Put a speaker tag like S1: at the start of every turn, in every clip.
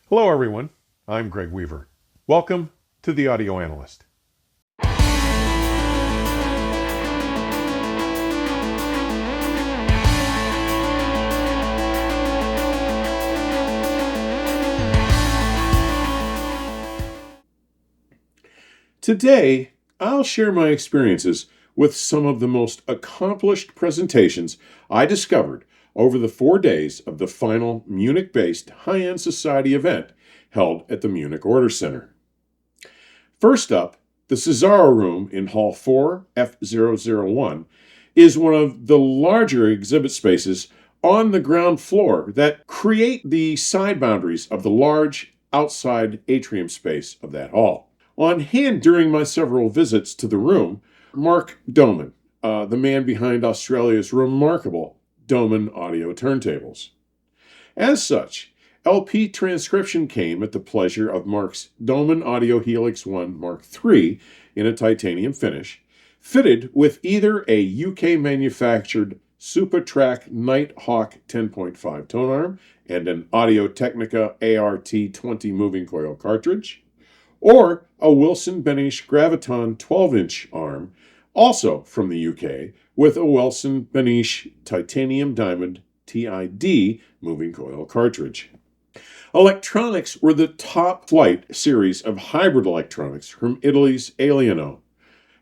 S1: Hello everyone, I'm Greg Weaver. Welcome to the Audio Analyst. Today, I'll share my experiences with some of the most accomplished presentations I discovered over the 4 days of the final Munich-based High End Society event held at the Munich Order Center. First up, the Cessaro room in Hall 4, F001, is one of the larger exhibit spaces on the ground floor that create the side boundaries of the large outside atrium space of that hall. On hand during my several visits to the room, Mark Doman, the man behind Australia's remarkable Doman audio turntables. As such, LP transcription came at the pleasure of Mark's Doman Audio Helix 1 Mark III in a titanium finish, fitted with either a UK-manufactured SuperTrack Nighthawk 10.5 tone arm and an Audio-Technica ART20 moving coil cartridge, or a Wilson Benesch Graviton 12-inch arm, also from the UK, with a Wilson Benesch Titanium Diamond TID moving coil cartridge. Electronics were the top flight series of hybrid electronics from Italy's Alieno,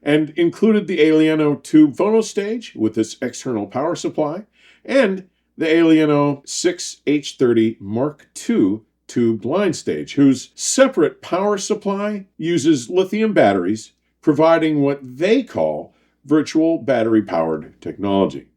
S1: and included the Alieno tube phono stage with its external power supply, and the Alieno 6H30 Mark II tube line stage, whose separate power supply uses lithium batteries, providing what they call virtual battery-powered technology.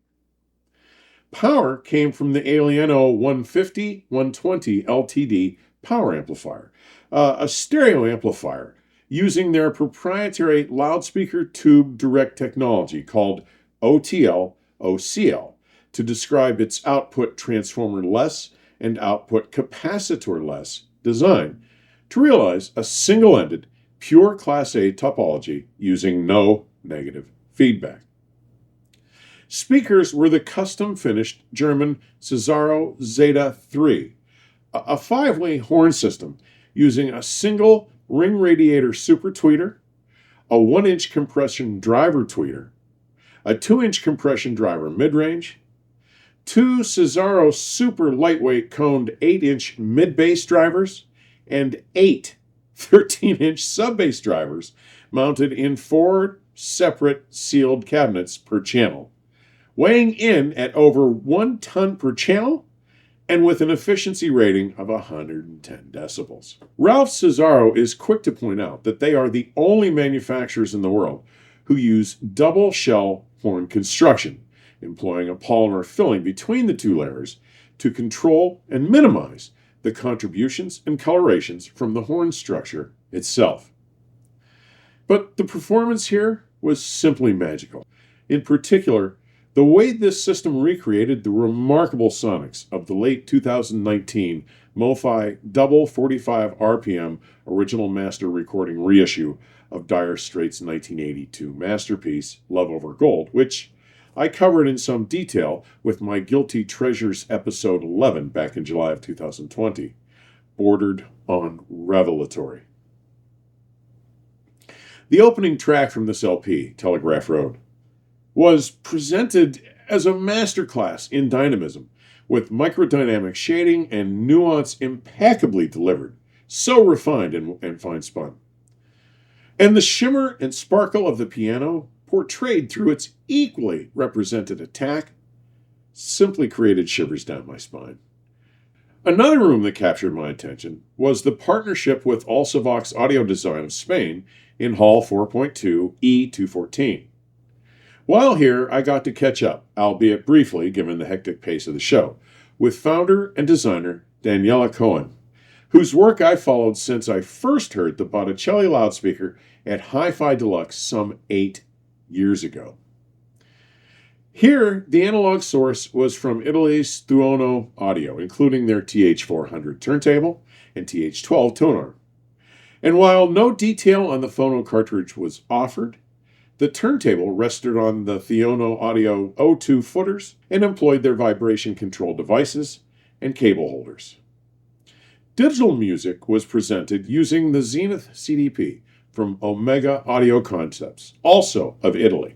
S1: Power came from the Alieno 150-120 LTD power amplifier, a stereo amplifier using their proprietary loudspeaker tube direct technology called OTL-OCL to describe its output transformer-less and output capacitor-less design to realize a single-ended, pure Class A topology using no negative feedback. Speakers were the custom-finished German Cessaro Zeta 3, a 5-way horn system using a single ring radiator super tweeter, a 1-inch compression driver tweeter, a 2-inch compression driver mid-range, 2 Cessaro super lightweight coned 8-inch mid-bass drivers, and 8 13-inch sub-bass drivers mounted in 4 separate sealed cabinets per channel, weighing in at over 1 ton per channel and with an efficiency rating of 110 decibels. Ralph Cessaro is quick to point out that they are the only manufacturers in the world who use double shell horn construction, employing a polymer filling between the 2 layers to control and minimize the contributions and colorations from the horn structure itself. But the performance here was simply magical. In particular, the way this system recreated the remarkable sonics of the late 2019 MoFi double 45 RPM original master recording reissue of Dire Straits' 1982 masterpiece, Love Over Gold, which I covered in some detail with my Guilty Treasures episode 11 back in July of 2020, bordered on revelatory. The opening track from this LP, Telegraph Road, was presented as a masterclass in dynamism, with microdynamic shading and nuance impeccably delivered, so refined and fine-spun. And the shimmer and sparkle of the piano, portrayed through its equally represented attack, simply created shivers down my spine. Another room that captured my attention was the partnership with Alsyvox Audio Design of Spain in Hall 4.2 E214. While here, I got to catch up, albeit briefly given the hectic pace of the show, with founder and designer Daniela Cohen, whose work I followed since I first heard the Botticelli loudspeaker at Hi-Fi Deluxe some 8 years ago. Here, the analog source was from Italy's Tuono Audio, including their TH400 turntable and TH12 tone arm. And while no detail on the phono cartridge was offered, the turntable rested on the Tuono Audio O2 footers and employed their vibration control devices and cable holders. Digital music was presented using the Zenith CDP from Omega Audio Concepts, also of Italy.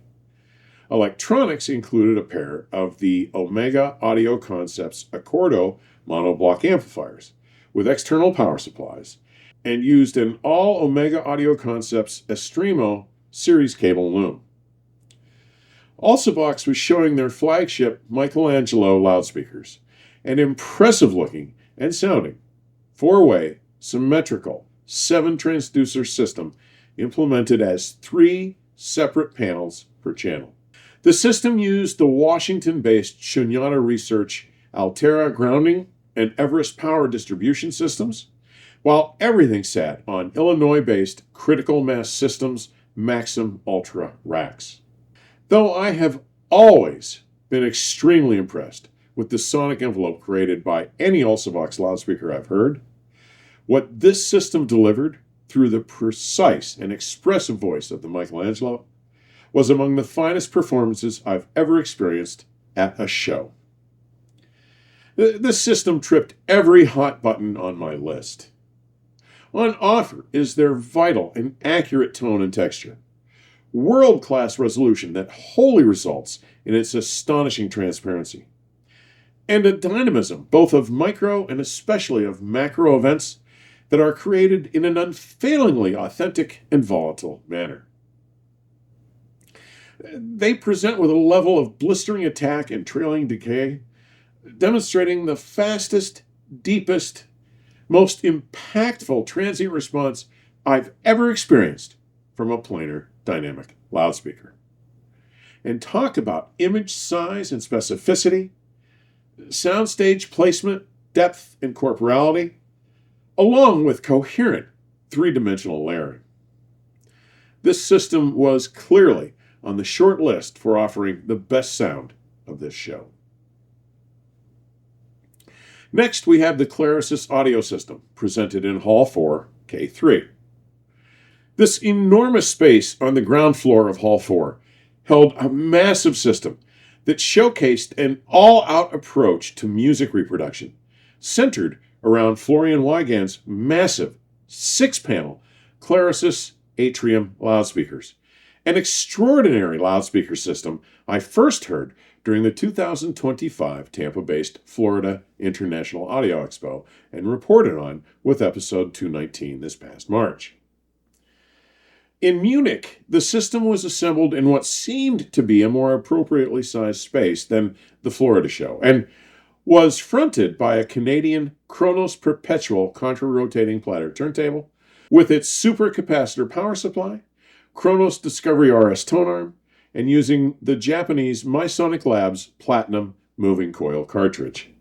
S1: Electronics included a pair of the Omega Audio Concepts Accordo monoblock amplifiers with external power supplies, and used an all Omega Audio Concepts Estremo series cable loom. Alsyvox was showing their flagship Michelangelo loudspeakers, an impressive looking and sounding 4-way symmetrical 7-transducer system implemented as 3 separate panels per channel. The system used the Washington-based Shunyata Research Altera grounding and Everest power distribution systems, while everything sat on Illinois-based Critical Mass Systems Maxim Ultra racks. Though I have always been extremely impressed with the sonic envelope created by any Alsyvox loudspeaker I've heard, what this system delivered through the precise and expressive voice of the Michelangelo was among the finest performances I've ever experienced at a show. This system tripped every hot button on my list. On offer is their vital and accurate tone and texture, world-class resolution that wholly results in its astonishing transparency, and a dynamism both of micro and especially of macro events that are created in an unfailingly authentic and volatile manner. They present with a level of blistering attack and trailing decay, demonstrating the fastest, deepest, most impactful transient response I've ever experienced from a planar dynamic loudspeaker. And talk about image size and specificity, soundstage placement, depth, and corporality, along with coherent 3-dimensional layering. This system was clearly on the short list for offering the best sound of this show. Next, we have the Clarisys audio system, presented in Hall 4, K3. This enormous space on the ground floor of Hall 4 held a massive system that showcased an all-out approach to music reproduction, centered around Florian Wygand's massive 6-panel Clarisys Atrium loudspeakers, an extraordinary loudspeaker system I first heard during the 2025 Tampa-based Florida International Audio Expo and reported on with episode 219 this past March. In Munich, the system was assembled in what seemed to be a more appropriately sized space than the Florida show, and was fronted by a Canadian Kronos Perpetual contra-rotating platter turntable with its supercapacitor power supply, Kronos Discovery RS tone arm, and using the Japanese MySonic Labs Platinum moving coil cartridge.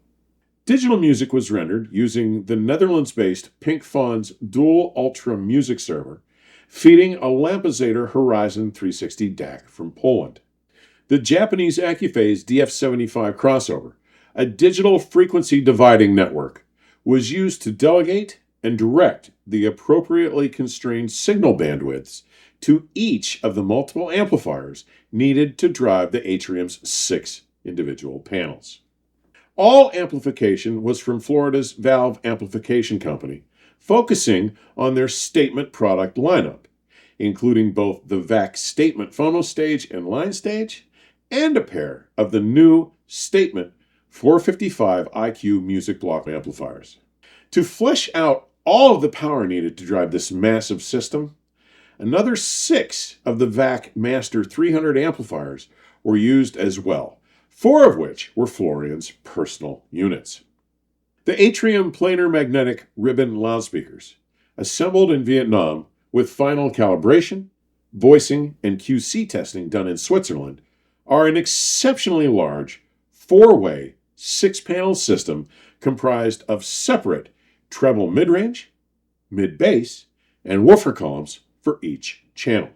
S1: Digital music was rendered using the Netherlands-based Pink Fawn's dual Ultra music server, feeding a Lampezator Horizon 360 DAC from Poland. The Japanese Accuphase DF75 crossover, a digital frequency dividing network, was used to delegate and direct the appropriately constrained signal bandwidths to each of the multiple amplifiers needed to drive the Atrium's 6 individual panels. All amplification was from Florida's Valve Amplification Company, focusing on their statement product lineup, including both the VAC statement phono stage and line stage, and a pair of the new statement 455 IQ music block amplifiers. To flesh out all of the power needed to drive this massive system, another 6 of the VAC Master 300 amplifiers were used as well, 4 of which were Florian's personal units. The Atrium planar magnetic ribbon loudspeakers, assembled in Vietnam with final calibration, voicing, and QC testing done in Switzerland, are an exceptionally large 4-way 6-panel system comprised of separate treble mid-range, mid-bass, and woofer columns for each channel.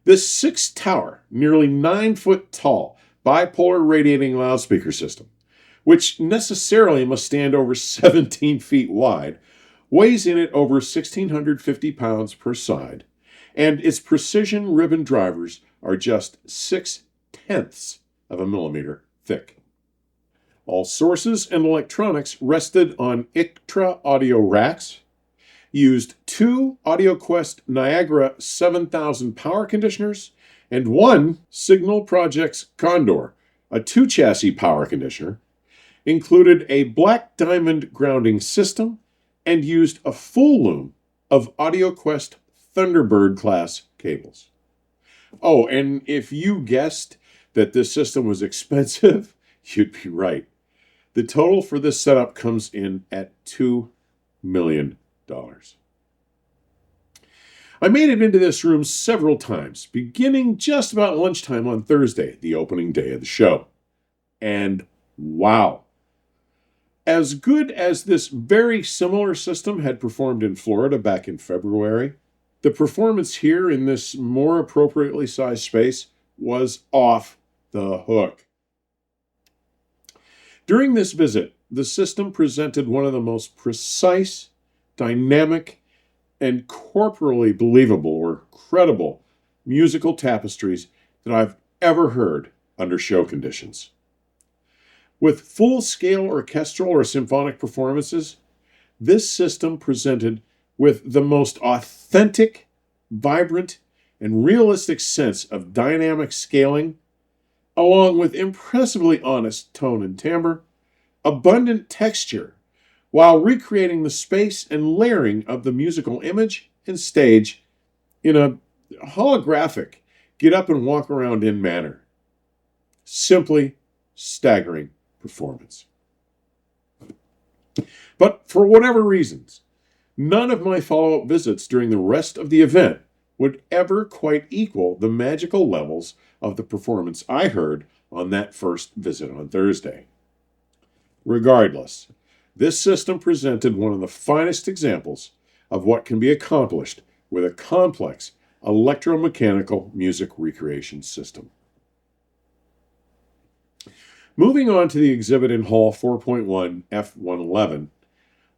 S1: This 6-tower, nearly 9-foot tall, bipolar radiating loudspeaker system, which necessarily must stand over 17 feet wide, weighs in at over 1,650 pounds per side, and its precision ribbon drivers are just 0.6 of a millimeter thick. All sources and electronics rested on ICTRA audio racks, used 2 AudioQuest Niagara 7000 power conditioners, and 1 Signal Projects Condor, a 2-chassis power conditioner, included a Black Diamond grounding system, and used a full loom of AudioQuest Thunderbird class cables. Oh, and if you guessed that this system was expensive, you'd be right. The total for this setup comes in at $2 million. I made it into this room several times, beginning just about lunchtime on Thursday, the opening day of the show. And wow! As good as this very similar system had performed in Florida back in February, the performance here in this more appropriately sized space was off the hook. During this visit, the system presented one of the most precise, dynamic, and corporally believable or credible musical tapestries that I've ever heard under show conditions. With full-scale orchestral or symphonic performances, this system presented with the most authentic, vibrant, and realistic sense of dynamic scaling, along with impressively honest tone and timbre, abundant texture, while recreating the space and layering of the musical image and stage in a holographic, get-up-and-walk-around-in manner. Simply staggering performance. But for whatever reasons, none of my follow-up visits during the rest of the event would ever quite equal the magical levels of the performance I heard on that first visit on Thursday. Regardless, this system presented one of the finest examples of what can be accomplished with a complex electromechanical music recreation system. Moving on to the exhibit in Hall 4.1 F111,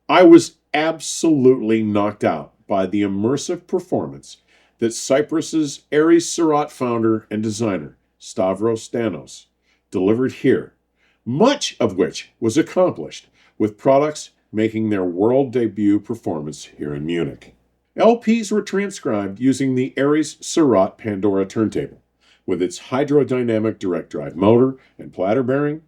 S1: I was absolutely knocked out by the immersive performance that Cyprus's Aries Cerat founder and designer, Stavros Stanos, delivered here, much of which was accomplished with products making their world debut performance here in Munich. LPs were transcribed using the Aries Cerat Pandora turntable, with its hydrodynamic direct drive motor and platter bearing,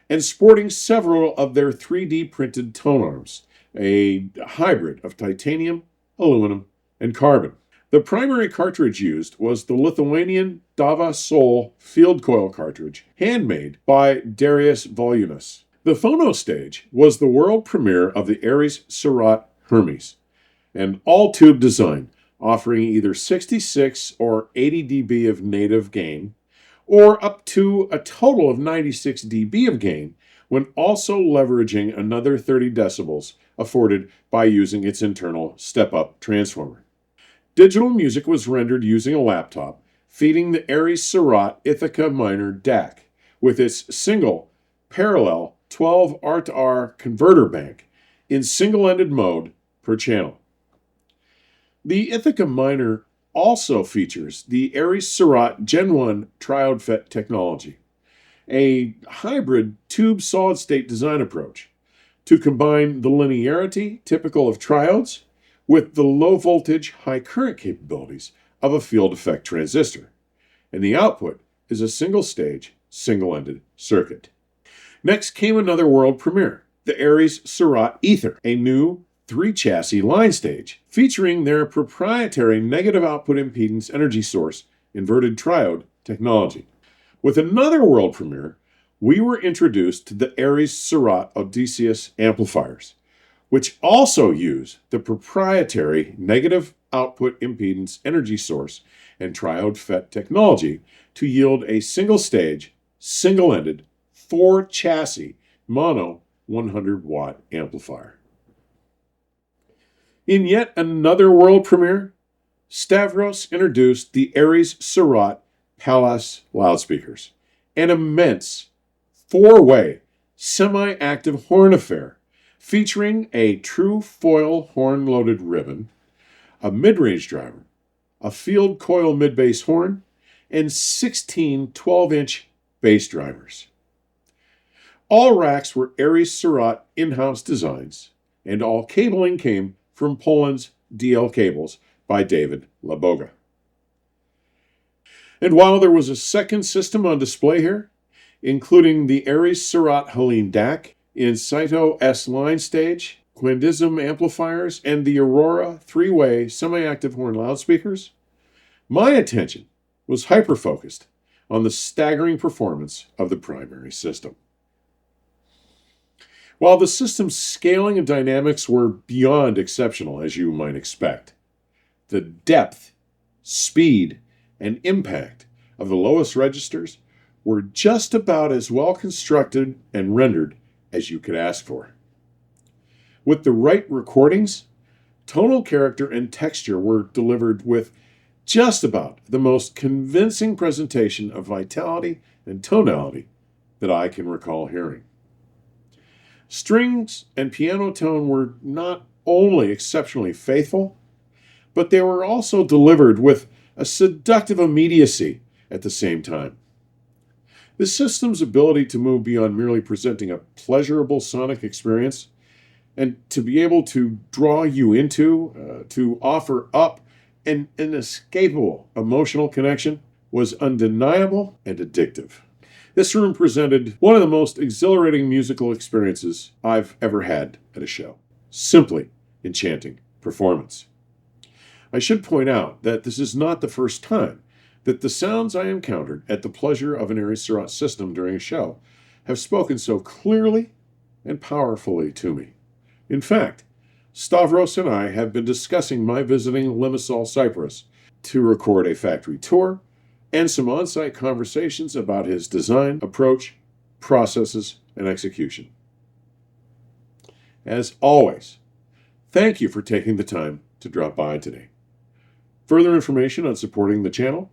S1: and sporting several of their 3D printed tone arms, a hybrid of titanium, aluminum, and carbon. The primary cartridge used was the Lithuanian Dava Sol field coil cartridge, handmade by Darius Volunas. The phono stage was the world premiere of the Aries Cerat Hermes, an all-tube design offering either 66 or 80 dB of native gain, or up to a total of 96 dB of gain, when also leveraging another 30 decibels afforded by using its internal step-up transformer. Digital music was rendered using a laptop, feeding the Aries Cerat Ithaca Minor DAC with its single, parallel 12 R-to-R converter bank in single-ended mode per channel. The Ithaca Minor also features the Aries Cerat Gen 1 Triode FET technology, a hybrid tube solid-state design approach to combine the linearity typical of triodes with the low-voltage, high-current capabilities of a field effect transistor, and the output is a single-stage, single-ended circuit. Next came another world premiere, the Aries Cerat Ether, a new 3-chassis line stage featuring their proprietary negative output impedance energy source inverted triode technology. With another world premiere, we were introduced to the Aries Cerat Odysseus amplifiers, which also use the proprietary negative output impedance energy source and triode FET technology to yield a single-stage, single-ended, 4-chassis mono 100-watt amplifier. In yet another world premiere, Stavros introduced the Aries Cerat Palace loudspeakers, an immense 4-way semi-active horn affair featuring a true foil horn-loaded ribbon, a mid-range driver, a field coil mid-bass horn, and 16 12-inch bass drivers. All racks were Aries Cerat in-house designs, and all cabling came from Poland's DL Cables by David Laboga. And while there was a second system on display here, including the Aries Cerat Helene DAC in Saito S line stage, Quindism amplifiers, and the Aurora three-way semi-active horn loudspeakers, my attention was hyper-focused on the staggering performance of the primary system. While the system's scaling and dynamics were beyond exceptional, as you might expect, the depth, speed, and impact of the lowest registers were just about as well constructed and rendered as you could ask for. With the right recordings, tonal character and texture were delivered with just about the most convincing presentation of vitality and tonality that I can recall hearing. Strings and piano tone were not only exceptionally faithful, but they were also delivered with a seductive immediacy at the same time. The system's ability to move beyond merely presenting a pleasurable sonic experience and to be able to draw you into, to offer up an inescapable emotional connection was undeniable and addictive. This room presented one of the most exhilarating musical experiences I've ever had at a show. Simply enchanting performance. I should point out that this is not the first time that the sounds I encountered at the pleasure of an Aries Cerat system during a show have spoken so clearly and powerfully to me. In fact, Stavros and I have been discussing my visiting Limassol, Cyprus, to record a factory tour and some on-site conversations about his design, approach, processes, and execution. As always, thank you for taking the time to drop by today. Further information on supporting the channel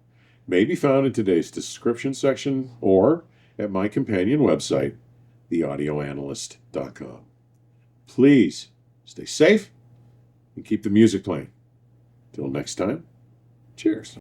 S1: may be found in today's description section or at my companion website, theaudioanalyst.com. Please stay safe and keep the music playing. Till next time, cheers.